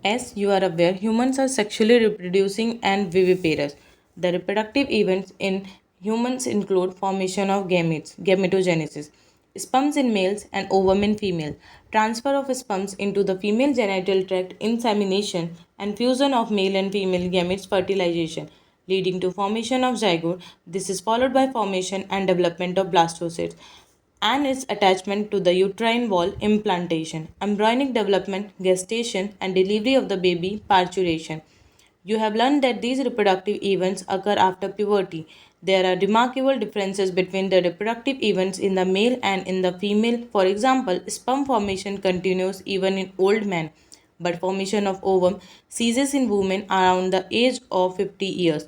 As you are aware, humans are sexually reproducing and viviparous. The reproductive events in humans include formation of gametes, gametogenesis, sperms in males and ovum in female, transfer of sperms into the female genital tract, insemination, and fusion of male and female gametes, fertilization, leading to formation of zygote. This is followed by formation and development of blastocysts and its attachment to the uterine wall, implantation, embryonic development, gestation, and delivery of the baby, parturition. You have learned that these reproductive events occur after puberty. There are remarkable differences between the reproductive events in the male and in the female. For example, sperm formation continues even in old men, but formation of ovum ceases in women around the age of 50 years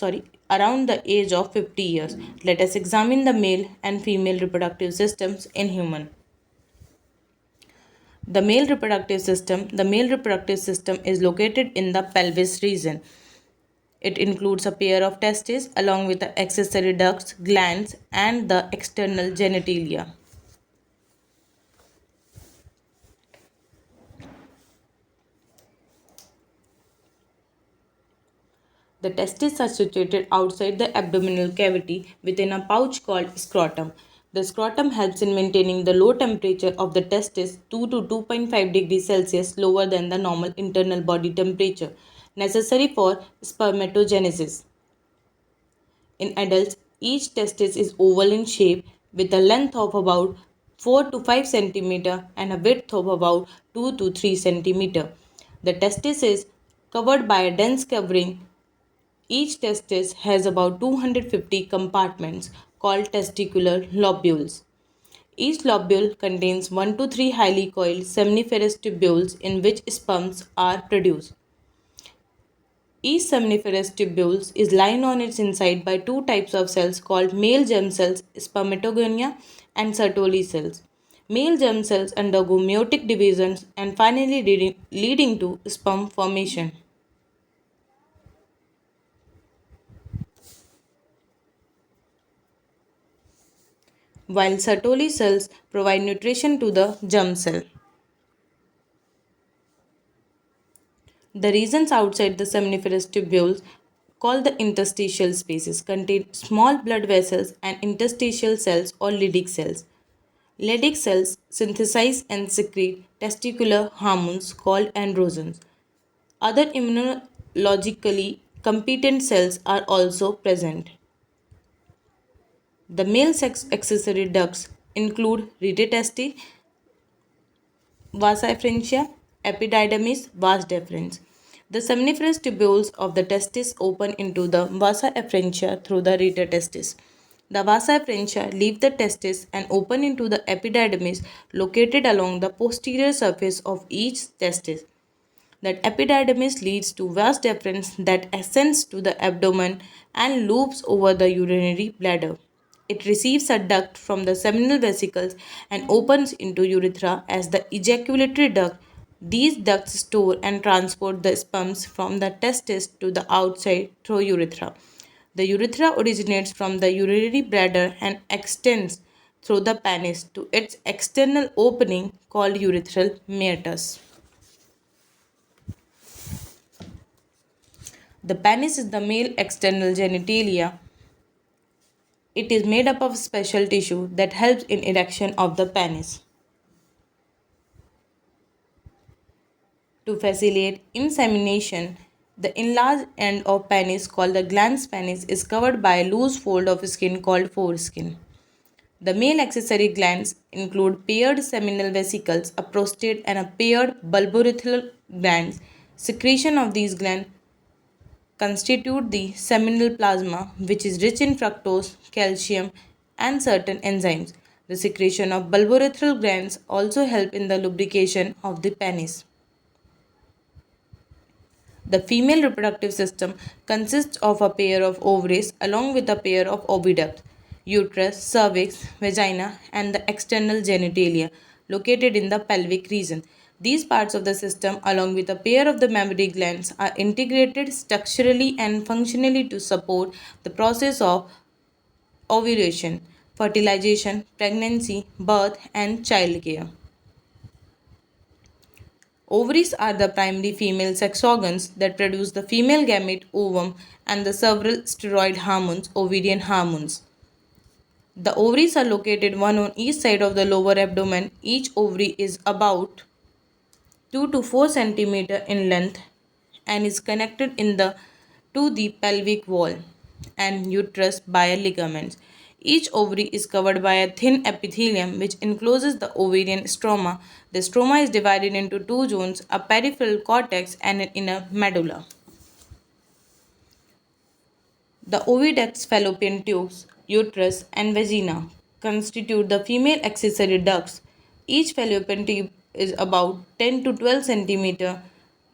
sorry around the age of 50 years. Let us examine the male and female reproductive systems in human. The male reproductive system is located in the pelvis region. It includes a pair of testes along with the accessory ducts, glands, and the external genitalia. The testes are situated outside the abdominal cavity within a pouch called scrotum. The scrotum helps in maintaining the low temperature of the testis 2 to 2.5 degrees Celsius lower than the normal internal body temperature necessary for spermatogenesis. In adults, each testis is oval in shape with a length of about 4 to 5 cm and a width of about 2 to 3 cm. The testis is covered by a dense covering. Each testis has about 250 compartments called testicular lobules. Each lobule contains 1 to 3 highly coiled seminiferous tubules in which sperms are produced. Each seminiferous tubule is lined on its inside by two types of cells called male germ cells, spermatogonia, and Sertoli cells. Male germ cells undergo meiotic divisions and finally leading to sperm formation, while Sertoli cells provide nutrition to the germ cell. The regions outside the seminiferous tubules, called the interstitial spaces, contain small blood vessels and interstitial cells or Leydig cells. Leydig cells synthesize and secrete testicular hormones called androgens. Other immunologically competent cells are also present. The male sex accessory ducts include reticesti, vasa efferentia, epididymis, vas deferens. The seminiferous tubules of the testis open into the vasa efferentia through the reticestis. The vasa efferentia leave the testis and open into the epididymis located along the posterior surface of each testis. That epididymis leads to vas deferens that ascends to the abdomen and loops over the urinary bladder. It receives a duct from the seminal vesicles and opens into urethra as the ejaculatory duct. These ducts store and transport the sperms from the testis to the outside through urethra. The urethra originates from the urinary bladder and extends through the penis to its external opening called urethral meatus. The penis is the male external genitalia. It is made up of special tissue that helps in erection of the penis. To facilitate insemination, the enlarged end of penis called the glans penis is covered by a loose fold of skin called foreskin. The male accessory glands include paired seminal vesicles, a prostate, and a paired bulbourethral glands. Secretion of these glands constitute the seminal plasma, which is rich in fructose, calcium, and certain enzymes. The secretion of bulbourethral glands also help in the lubrication of the penis. The female reproductive system consists of a pair of ovaries along with a pair of oviducts, uterus, cervix, vagina, and the external genitalia located in the pelvic region. These parts of the system, along with a pair of the mammary glands, are integrated structurally and functionally to support the process of ovulation, fertilization, pregnancy, birth, and childcare. Ovaries are the primary female sex organs that produce the female gamete, ovum, and the several steroid hormones, ovarian hormones. The ovaries are located one on each side of the lower abdomen. Each ovary is about 2 to 4 centimeter in length and is connected in the to the pelvic wall and uterus by ligaments. Each ovary is covered by a thin epithelium which encloses the ovarian stroma. The stroma is divided into two zones, a peripheral cortex and an inner medulla. The oviducts, fallopian tubes, uterus, and vagina constitute the female accessory ducts. Each fallopian tube is about 10 to 12 centimeter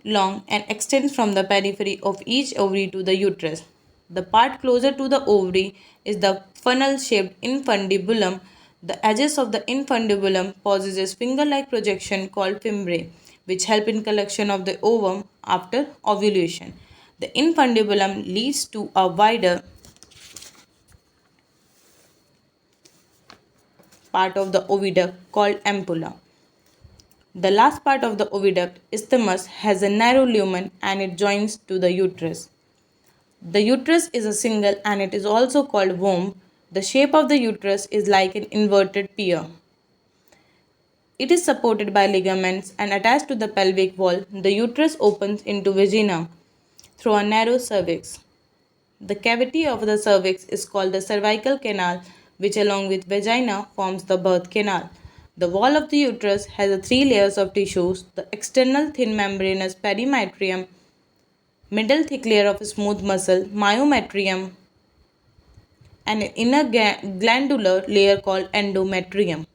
long and extends from the periphery of each ovary to the uterus. The part closer to the ovary is the funnel shaped infundibulum. The edges of the infundibulum possesses finger-like projection called fimbriae, which help in collection of the ovum after ovulation. The infundibulum leads to a wider part of the oviduct called ampulla. The last part of the oviduct, isthmus, has a narrow lumen and it joins to the uterus. The uterus is a single and it is also called womb. The shape of the uterus is like an inverted pear. It is supported by ligaments and attached to the pelvic wall. The uterus opens into vagina through a narrow cervix. The cavity of the cervix is called the cervical canal, which along with vagina forms the birth canal. The wall of the uterus has three layers of tissues: the external thin membranous perimetrium, middle thick layer of smooth muscle, myometrium, and an inner glandular layer called endometrium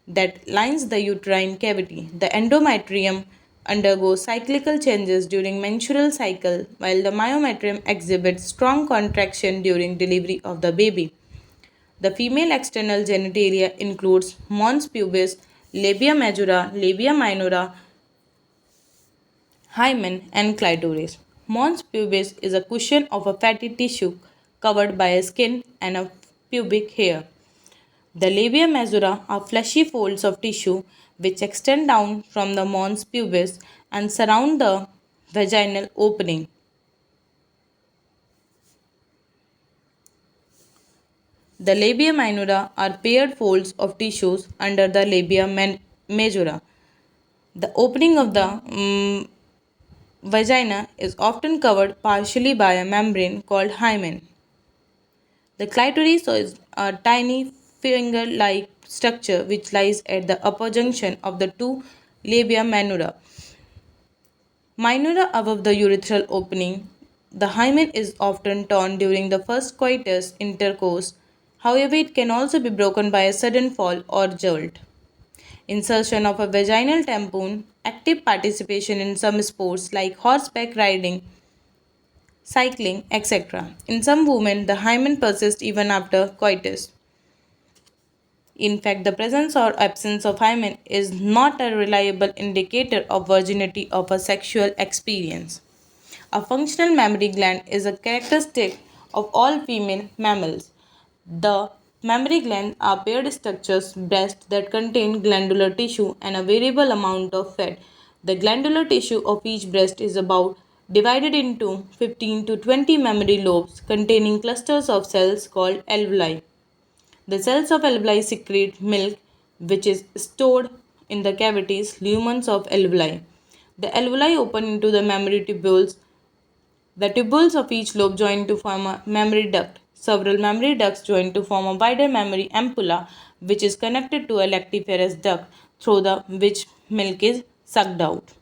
that lines the uterine cavity. The endometrium undergoes cyclical changes during menstrual cycle while the myometrium exhibits strong contraction during delivery of the baby. The female external genitalia includes mons pubis, labia majora, labia minora, hymen, and clitoris. Mons pubis is a cushion of a fatty tissue covered by a skin and a pubic hair. The labia majora are fleshy folds of tissue which extend down from the mons pubis and surround the vaginal opening. The labia minora are paired folds of tissues under the labia majora. The opening of the vagina is often covered partially by a membrane called hymen. The clitoris is a tiny finger like structure which lies at the upper junction of the two labia minora above the urethral opening. The hymen is often torn during the first coitus intercourse. However, it can also be broken by a sudden fall or jolt. Insertion of a vaginal tampon, active participation in some sports like horseback riding, cycling, etc. In some women, the hymen persists even after coitus. In fact, the presence or absence of hymen is not a reliable indicator of virginity of a sexual experience. A functional mammary gland is a characteristic of all female mammals. The mammary glands are paired structures breasts that contain glandular tissue and a variable amount of fat. The glandular tissue of each breast is about divided into 15 to 20 mammary lobes containing clusters of cells called alveoli. The cells of alveoli secrete milk, which is stored in the cavities lumens of alveoli. The alveoli open into the mammary tubules. The tubules of each lobe join to form a mammary duct. Several mammary ducts join to form a wider mammary ampulla, which is connected to a lactiferous duct through the which milk is sucked out.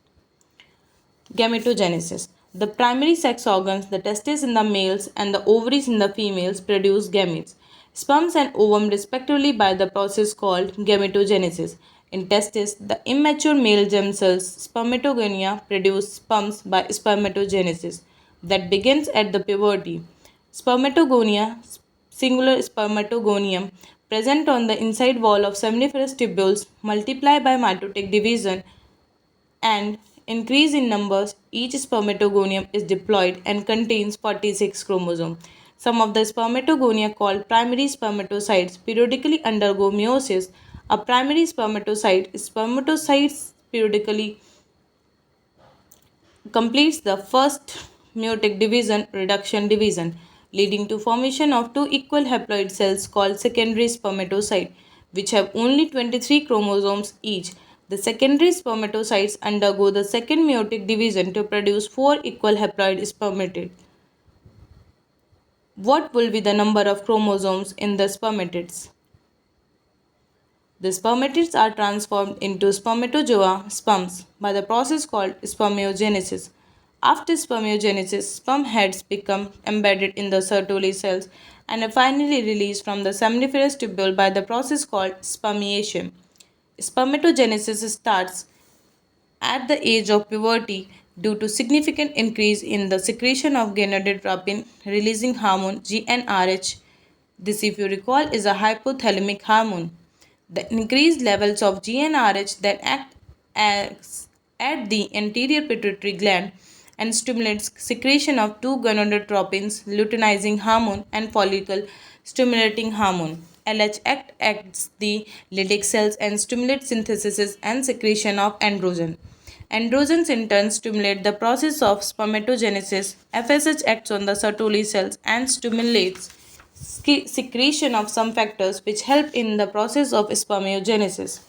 Gametogenesis. The primary sex organs, the testes in the males and the ovaries in the females, produce gametes, sperms and ovum respectively by the process called gametogenesis. In testes, the immature male germ cells, spermatogonia, produce sperms by spermatogenesis that begins at the puberty. Spermatogonia, singular spermatogonium, present on the inside wall of seminiferous tubules, multiply by mitotic division and increase in numbers. Each spermatogonium is diploid and contains 46 chromosomes. Some of the spermatogonia called primary spermatocytes periodically undergo meiosis. A primary spermatocyte, spermatocytes periodically completes the first meiotic division, reduction division, leading to formation of two equal haploid cells called secondary spermatocyte, which have only 23 chromosomes each. The secondary spermatocytes undergo the second meiotic division to produce four equal haploid spermatids. What will be the number of chromosomes in the spermatids? The spermatids are transformed into spermatozoa sperms by the process called spermiogenesis. After spermiogenesis, sperm heads become embedded in the Sertoli cells and are finally released from the seminiferous tubule by the process called spermiation. Spermatogenesis starts at the age of puberty due to significant increase in the secretion of gonadotropin releasing hormone GnRH. This, if you recall, is a hypothalamic hormone. The increased levels of GnRH that act as at the anterior pituitary gland and stimulates secretion of two gonadotropins, luteinizing hormone and follicle stimulating hormone. LH acts the Leydig cells and stimulates synthesis and secretion of androgen. Androgens in turn stimulate the process of spermatogenesis. FSH acts on the Sertoli cells and stimulates secretion of some factors which help in the process of spermiogenesis.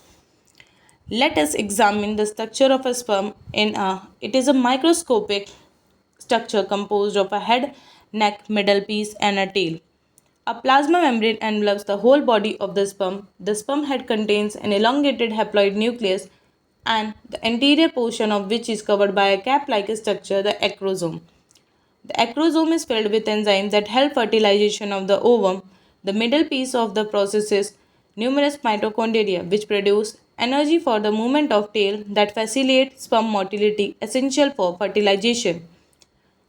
Let us examine the structure of a sperm in a it is a microscopic structure composed of a head, neck, middle piece and a tail. A plasma membrane envelops the whole body of the sperm. The sperm head contains an elongated haploid nucleus and the anterior portion of which is covered by a cap-like structure, the acrosome. The acrosome is filled with enzymes that help fertilization of the ovum. The middle piece of the processes numerous mitochondria which produce energy for the movement of tail that facilitates sperm motility essential for fertilization.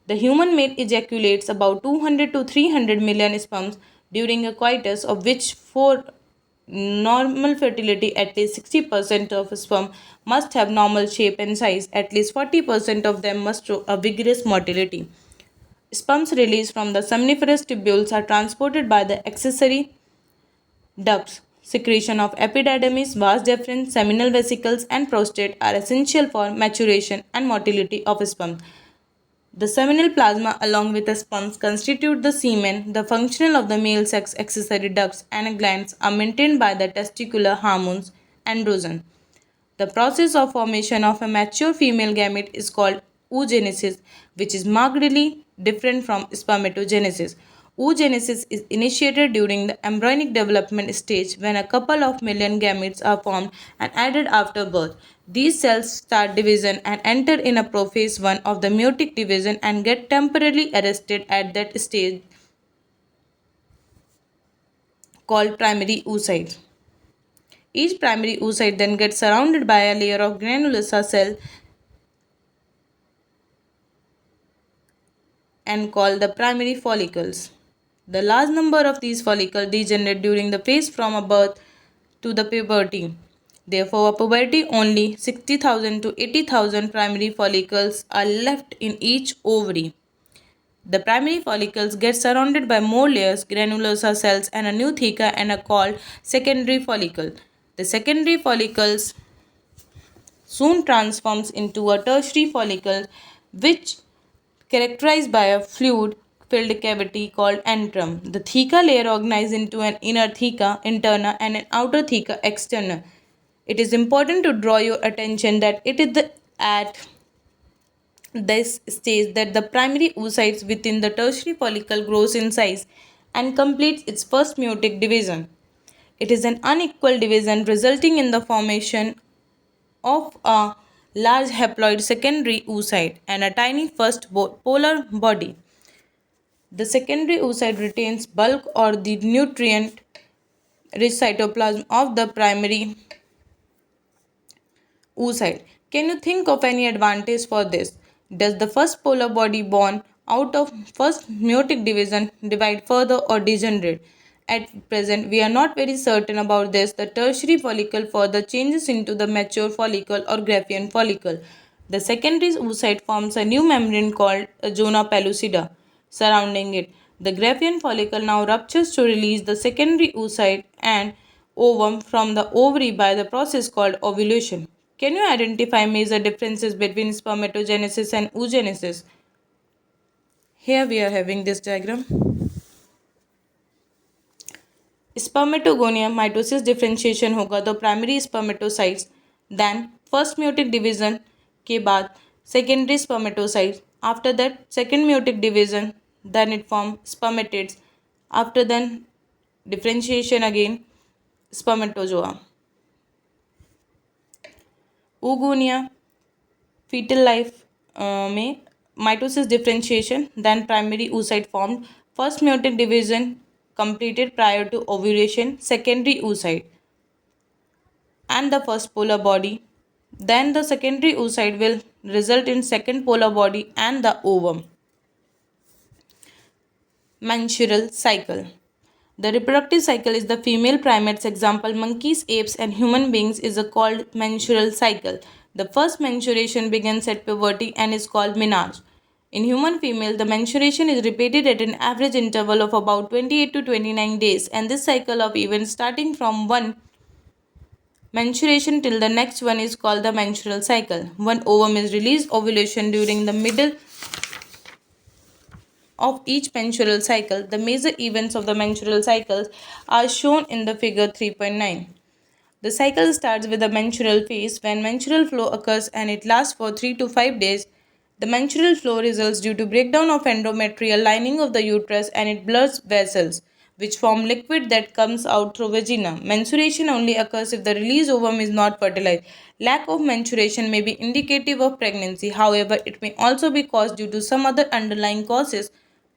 The human male ejaculates about 200 to 300 million sperms during a coitus, of which for normal fertility at least 60% of sperm must have normal shape and size. At least 40% of them must show a vigorous motility. Sperms released from the seminiferous tubules are transported by the accessory ducts. Secretion of epididymis, vas deferens, seminal vesicles, and prostate are essential for maturation and motility of sperm. The seminal plasma, along with the sperms, constitute the semen. The function of the male sex accessory ducts and glands are maintained by the testicular hormones androgen. The process of formation of a mature female gamete is called oogenesis, which is markedly different from spermatogenesis. Oogenesis is initiated during the embryonic development stage when a couple of million gametes are formed and added after birth. These cells start division and enter in a prophase 1 of the meiotic division and get temporarily arrested at that stage called primary oocyte. Each primary oocyte then gets surrounded by a layer of granulosa cell and called the primary follicles. The large number of these follicles degenerate during the phase from a birth to the puberty. Therefore, at puberty only 60,000 to 80,000 primary follicles are left in each ovary. The primary follicles get surrounded by more layers, granulosa cells, and a new theca and are called secondary follicle. The secondary follicles soon transforms into a tertiary follicle which characterized by a fluid filled cavity called antrum. The theca layer organizes into an inner theca interna and an outer theca externa. It is important to draw your attention that it is at this stage that the primary oocytes within the tertiary follicle grows in size and completes its first meiotic division. It is an unequal division resulting in the formation of a large haploid secondary oocyte and a tiny first polar body. The secondary oocyte retains bulk or the nutrient rich cytoplasm of the primary oocyte. Can you think of any advantage for this? Does the first polar body born out of first meiotic division divide further or degenerate? At present, we are not very certain about this. The tertiary follicle further changes into the mature follicle or Graafian follicle. The secondary oocyte forms a new membrane called a zona pellucida surrounding it. The Graafian follicle now ruptures to release the secondary oocyte and ovum from the ovary by the process called ovulation. Can you identify major differences between spermatogenesis and oogenesis? Here we are having this diagram. Spermatogonia mitosis differentiation होगा तो primary spermatocytes then first meiotic division के बाद secondary spermatocytes after that second meiotic division then it form spermatids after then differentiation again spermatozoa oogonia fetal life में mitosis differentiation then primary oocyte formed first mutant division completed prior to ovulation secondary oocyte and the first polar body then the secondary oocyte will result in second polar body and the ovum. Menstrual cycle. The reproductive cycle is the female primates, example monkeys, apes, and human beings, is a called menstrual cycle. The first menstruation begins at puberty and is called menarche. In human female, the menstruation is repeated at an average interval of about 28 to 29 days, and this cycle of events starting from one menstruation till the next one is called the menstrual cycle. One ovum is released ovulation during the middle of each menstrual cycle. The major events of the menstrual cycles are shown in the figure 3.9. The cycle starts with the menstrual phase when menstrual flow occurs and it lasts for 3 to 5 days. The menstrual flow results due to breakdown of endometrial lining of the uterus and it blurs vessels which form liquid that comes out through vagina. Menstruation only occurs if the released ovum is not fertilized. Lack of menstruation may be indicative of pregnancy. However, it may also be caused due to some other underlying causes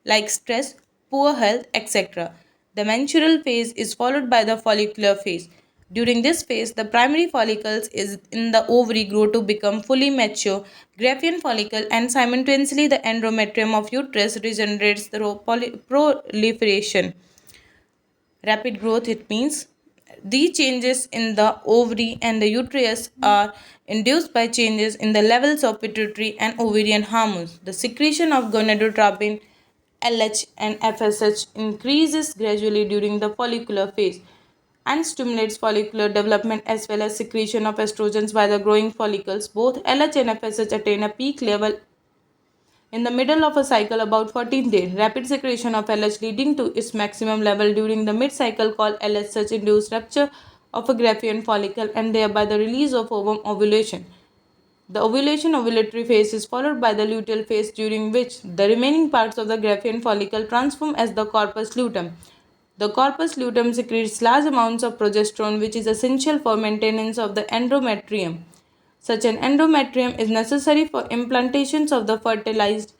like stress, poor health, etc. The menstrual phase is followed by the follicular phase. During this phase, the primary follicles is in the ovary grow to become fully mature Graafian follicle and simultaneously the endometrium of uterus regenerates through proliferation. Rapid growth, it means these changes in the ovary and the uterus are induced by changes in the levels of pituitary and ovarian hormones. The secretion of gonadotropin, LH, and FSH increases gradually during the follicular phase and stimulates follicular development as well as secretion of estrogens by the growing follicles. Both LH and FSH attain a peak level in the middle of a cycle about 14th day. Rapid secretion of LH leading to its maximum level during the mid-cycle called LH such induced rupture of a Graafian follicle and thereby the release of ovum ovulation. The ovulation ovulatory phase is followed by the luteal phase during which the remaining parts of the Graafian follicle transform as the corpus luteum. The corpus luteum secretes large amounts of progesterone which is essential for maintenance of the endometrium. Such an endometrium is necessary for implantations of the fertilized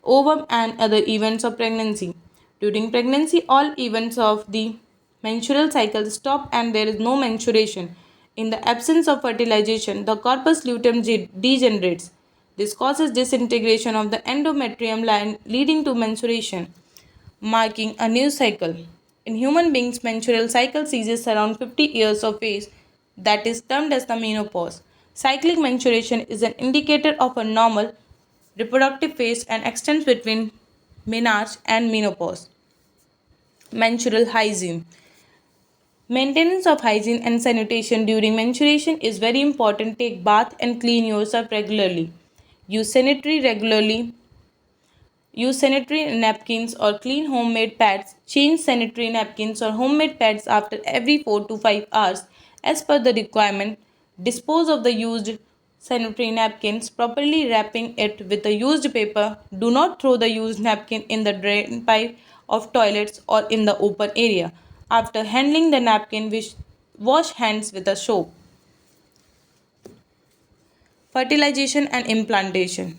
ovum and other events of pregnancy. During pregnancy, all events of the menstrual cycle stop and there is no menstruation. In the absence of fertilization, the corpus luteum degenerates. This causes disintegration of the endometrium line leading to menstruation, marking a new cycle. In human beings, menstrual cycle ceases around 50 years of age, that is termed as the menopause. Cyclic menstruation is an indicator of a normal reproductive phase and extends between menarche and menopause. Menstrual hygiene. Maintenance of hygiene and sanitation during menstruation is very important. Take bath and clean yourself regularly. Use sanitary regularly Use sanitary napkins or clean homemade pads. Change sanitary napkins or homemade pads after every 4 to 5 hours as per the requirement. Dispose of the used sanitary napkins, properly wrapping it with a used paper. Do not throw the used napkin in the drain pipe of toilets or in the open area. After handling the napkin, wash hands with a soap. Fertilization and implantation.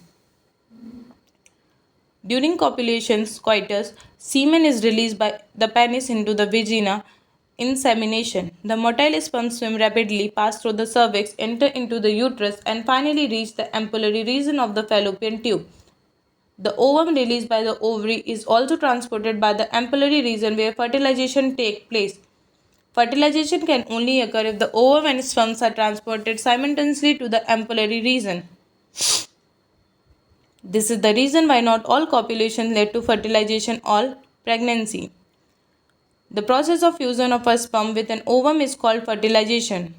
During copulations, coitus, semen is released by the penis into the vagina. Insemination. The motile sperm swim rapidly, pass through the cervix, enter into the uterus, and finally reach the ampullary region of the fallopian tube. The ovum released by the ovary is also transported by the ampullary region where fertilization takes place. Fertilization can only occur if the ovum and sperms are transported simultaneously to the ampullary region. This is the reason why not all copulation led to fertilization or pregnancy. The process of fusion of a sperm with an ovum is called fertilization.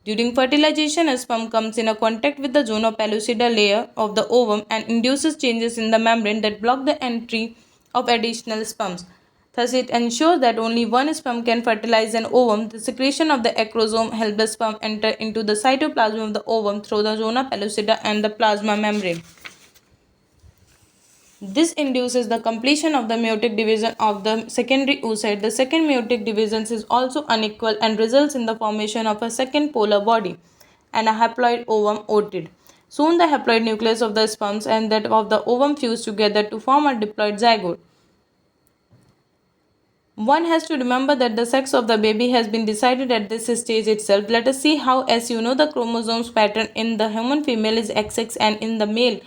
During fertilization, a sperm comes in a contact with the zona pellucida layer of the ovum and induces changes in the membrane that block the entry of additional sperms. Thus, it ensures that only one sperm can fertilize an ovum. The secretion of the acrosome helps the sperm enter into the cytoplasm of the ovum through the zona pellucida and the plasma membrane. This induces the completion of the meiotic division of the secondary oocyte. The second meiotic division is also unequal and results in the formation of a second polar body and a haploid ovum otid. Soon the haploid nucleus of the sperms and that of the ovum fuse together to form a diploid zygote. One has to remember that the sex of the baby has been decided at this stage itself. Let us see how, as you know, the chromosomes pattern in the human female is XX and in the male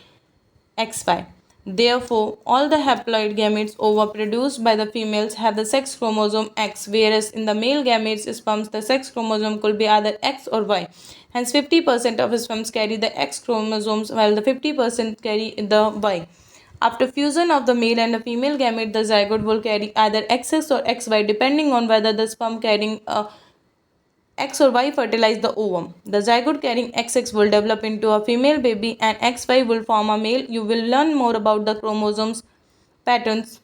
XY. Therefore, all the haploid gametes overproduced by the females have the sex chromosome X, whereas in the male gametes sperms the sex chromosome could be either X or Y. Hence, 50% of sperms carry the X chromosomes while the 50% carry the Y. After fusion of the male and the female gamete, the zygote will carry either XX or XY depending on whether the sperm carrying a X or Y fertilize the ovum. The zygote carrying XX will develop into a female baby and XY will form a male. You will learn more about the chromosomes patterns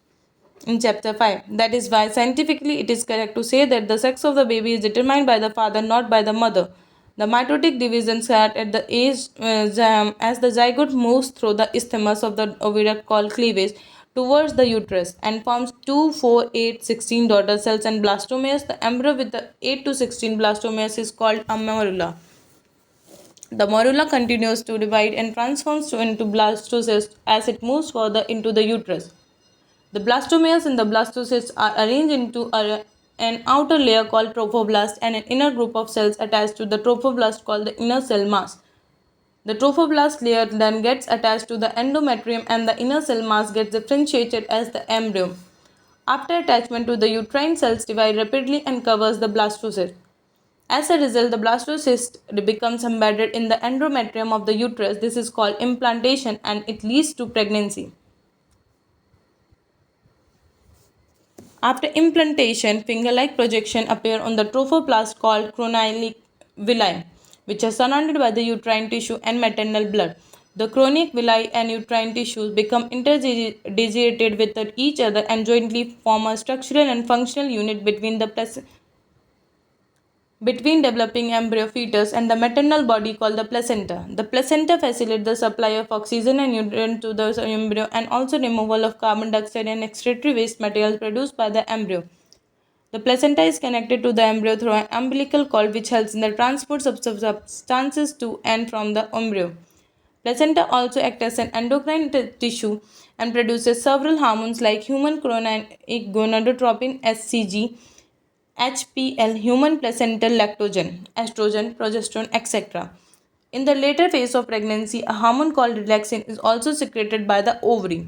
in chapter 5. That is why scientifically it is correct to say that the sex of the baby is determined by the father, not by the mother. The mitotic division start at the age as the zygote moves through the isthmus of the oviduct called cleavage towards the uterus and forms 2, 4, 8, 16 daughter cells and blastomeres. The embryo with the 8 to 16 blastomeres is called a morula. The morula continues to divide and transforms into blastocysts as it moves further into the uterus. The blastomeres in the blastocysts are arranged into an outer layer called trophoblast and an inner group of cells attached to the trophoblast called the inner cell mass. The trophoblast layer then gets attached to the endometrium and the inner cell mass gets differentiated as the embryo. After attachment to the uterine cells divide rapidly and covers the blastocyst. As a result, the blastocyst becomes embedded in the endometrium of the uterus. This is called implantation and it leads to pregnancy. After implantation, finger-like projection appear on the trophoblast called chorionic villi, which are surrounded by the uterine tissue and maternal blood. The chorionic villi and uterine tissues become interdigitated with each other and jointly form a structural and functional unit between developing embryo fetus and the maternal body called the placenta. The placenta facilitates the supply of oxygen and nutrients to the embryo and also removal of carbon dioxide and excretory waste materials produced by the embryo. The placenta is connected to the embryo through an umbilical cord which helps in the transport of substances to and from the embryo. Placenta also acts as an endocrine tissue and produces several hormones like human chorionic gonadotropin (HCG), HPL, human placental lactogen, estrogen, progesterone, etc. In the later phase of pregnancy, a hormone called relaxin is also secreted by the ovary.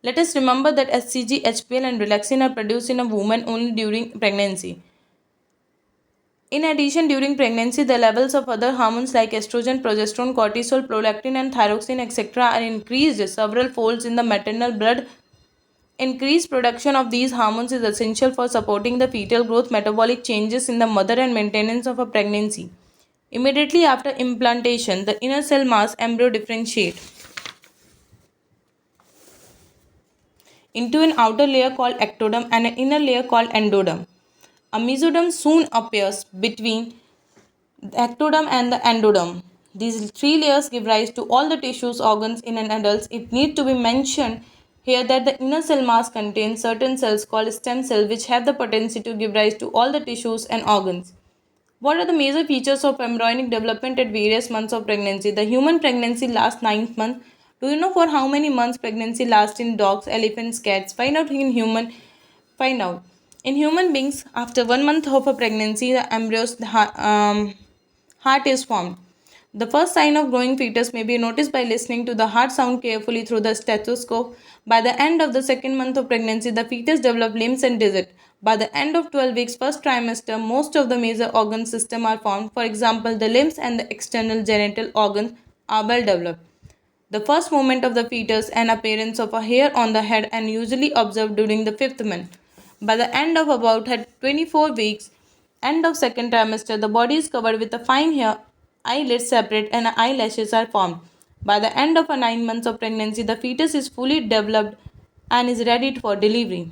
Let us remember that HCG, HPL, and relaxin are produced in a woman only during pregnancy. In addition, during pregnancy, the levels of other hormones like estrogen, progesterone, cortisol, prolactin, and thyroxine, etc., are increased several folds in the maternal blood. Increased production of these hormones is essential for supporting the fetal growth, metabolic changes in the mother, and maintenance of a pregnancy. Immediately after implantation, the inner cell mass embryo differentiate into an outer layer called ectoderm and an inner layer called endoderm. A mesoderm soon appears between the ectoderm and the endoderm. These three layers give rise to all the tissues, organs in an adult. It needs to be mentioned here that the inner cell mass contains certain cells called stem cells which have the potential to give rise to all the tissues and organs. What are the major features of embryonic development at various months of pregnancy? The human pregnancy lasts 9 months. Do you know for how many months pregnancy lasts in dogs, elephants, cats? Find out. In human beings, after 1 month of a pregnancy, the embryo's heart is formed. The first sign of growing fetus may be noticed by listening to the heart sound carefully through the stethoscope. By the end of the second month of pregnancy, the fetus develops limbs and digits. By the end of 12 weeks, first trimester, most of the major organ system are formed. For example, the limbs and the external genital organs are well developed. The first movement of the fetus and appearance of a hair on the head and usually observed during the fifth month. By the end of about 24 weeks, end of second trimester, the body is covered with a fine hair, eyelids separate, and eyelashes are formed. By the end of 9 months of pregnancy, the fetus is fully developed and is ready for delivery.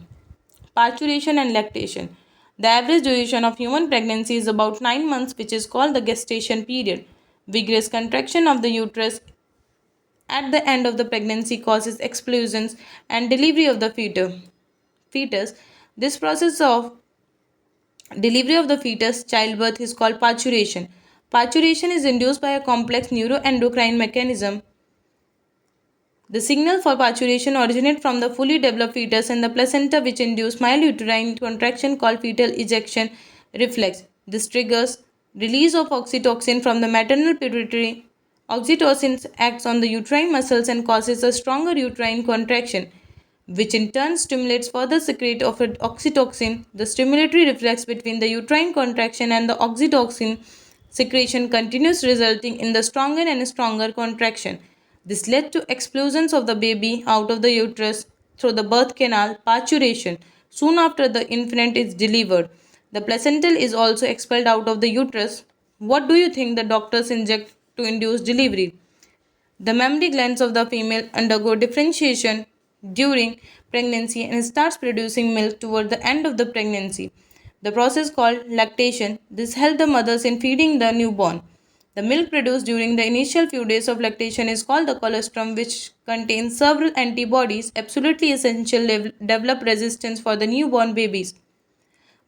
Parturition and lactation. The average duration of human pregnancy is about 9 months, which is called the gestation period. Vigorous contraction of the uterus at the end of the pregnancy causes explosions and delivery of the fetus. This process of delivery of the fetus, childbirth, is called parturition. Parturition is induced by a complex neuroendocrine mechanism. The signal for parturition originates from the fully developed fetus and the placenta, which induce mild uterine contraction called fetal ejection reflex. This triggers release of oxytocin from the maternal pituitary. Oxytocin acts on the uterine muscles and causes a stronger uterine contraction, which in turn stimulates further secrete of oxytocin. The stimulatory reflex between the uterine contraction and the oxytocin secretion continues, resulting in the stronger and stronger contraction. This led to explosions of the baby out of the uterus through the birth canal, parturition. Soon after the infant is delivered, the placental is also expelled out of the uterus. What do you think the doctors inject to induce delivery? The mammary glands of the female undergo differentiation during pregnancy and starts producing milk toward the end of the pregnancy. The process called lactation. This helps the mothers in feeding the newborn. The milk produced during the initial few days of lactation is called the colostrum, which contains several antibodies absolutely essential to develop resistance for the newborn babies.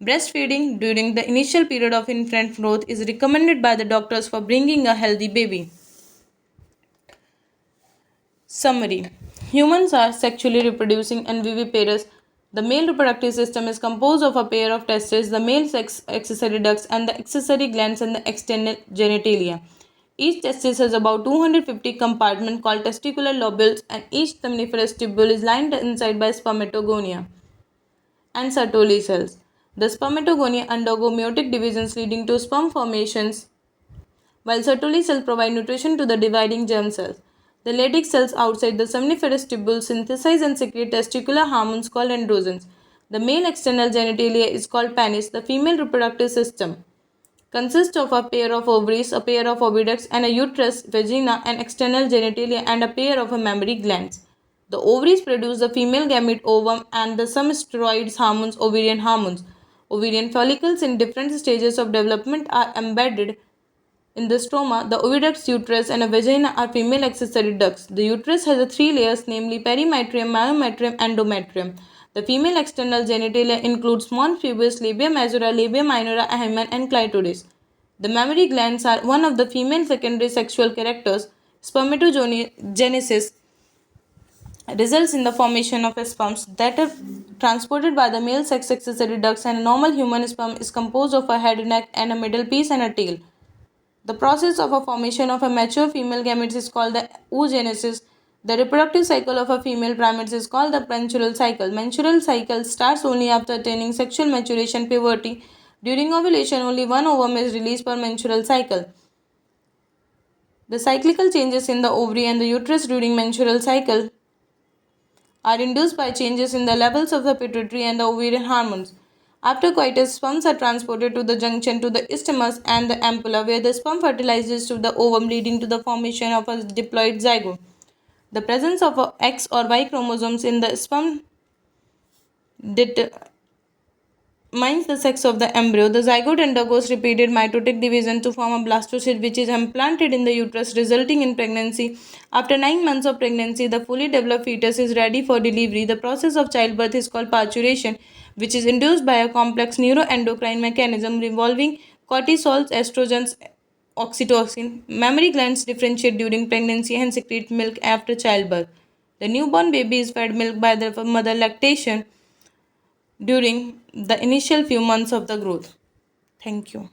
Breastfeeding during the initial period of infant growth is recommended by the doctors for bringing a healthy baby. Summary. Humans are sexually reproducing and viviparous. The male reproductive system is composed of a pair of testes, the male sex accessory ducts, and the accessory glands and the external genitalia. Each testis has about 250 compartments called testicular lobules, and each seminiferous tubule is lined inside by spermatogonia and Sertoli cells. The spermatogonia undergo meiotic divisions leading to sperm formations, while Sertoli cells provide nutrition to the dividing germ cells. The Leydig cells outside the seminiferous tubule synthesize and secrete testicular hormones called androgens. The male external genitalia is called penis. The female reproductive system consists of a pair of ovaries, a pair of oviducts, and a uterus, vagina, and external genitalia, and a pair of mammary glands. The ovaries produce the female gamete ovum and the some steroids hormones, ovarian hormones. Ovarian follicles in different stages of development are embedded in the stroma. The oviducts, uterus, and a vagina are female accessory ducts. The uterus has three layers, namely perimetrium, myometrium, endometrium. The female external genitalia includes mons pubis, labia majora, labia minora, hymen, and clitoris. The mammary glands are one of the female secondary sexual characters. Spermatogenesis results in the formation of sperms that are transported by the male sex accessory ducts, and a normal human sperm is composed of a head, neck, and a middle piece and a tail. The process of a formation of a mature female gametes is called the oogenesis. The reproductive cycle of a female primates is called the menstrual cycle. Menstrual cycle starts only after attaining sexual maturation puberty. During ovulation, only one ovum is released per menstrual cycle. The cyclical changes in the ovary and the uterus during menstrual cycle are induced by changes in the levels of the pituitary and the ovarian hormones. After coitus, sperms are transported to the junction to the isthmus and the ampulla, where the sperm fertilizes to the ovum, leading to the formation of a diploid zygote. The presence of X or Y chromosomes in the sperm determines the sex of the embryo. The zygote undergoes repeated mitotic division to form a blastocyst, which is implanted in the uterus, resulting in pregnancy. After 9 months of pregnancy, the fully developed fetus is ready for delivery. The process of childbirth is called parturition, which is induced by a complex neuroendocrine mechanism involving cortisols, estrogens, oxytocin. Mammary glands differentiate during pregnancy and secrete milk after childbirth. The newborn baby is fed milk by the mother lactation during the initial few months of the growth. Thank you.